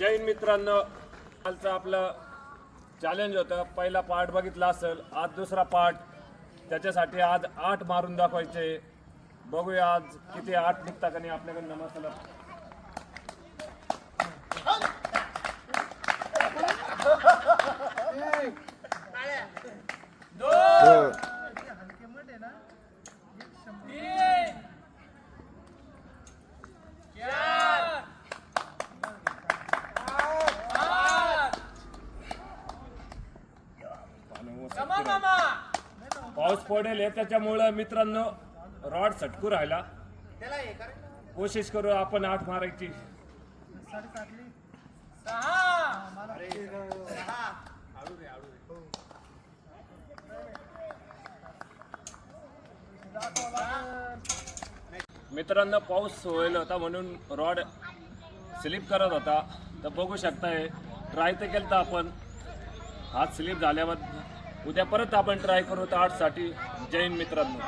जय हिंद मित्रांनो, कालचं आपलं चॅलेंज होतं. पहिला पार्ट बघितला असेल, आज दुसरा पार्ट. त्याच्यासाठी आज 8 मारून दाखवायचे. बघूया आज किती 8 निघता का नाही आपल्याकडनं. मसाला पाऊस पडेल त्याच्यामुळं मित्रांनो रॉड सटकू राहिला. कोशिश करू आपण 8 मारायची. मित्रांनो पाऊस होईल होता म्हणून रॉड स्लिप करत होता. तर बघू शकताय, ट्राय तर केलं आपण. हात स्लिप झाल्यावर उद्या परत आपण ट्राय करू. तर 8 साठी. जय हिंद मित्रांनो.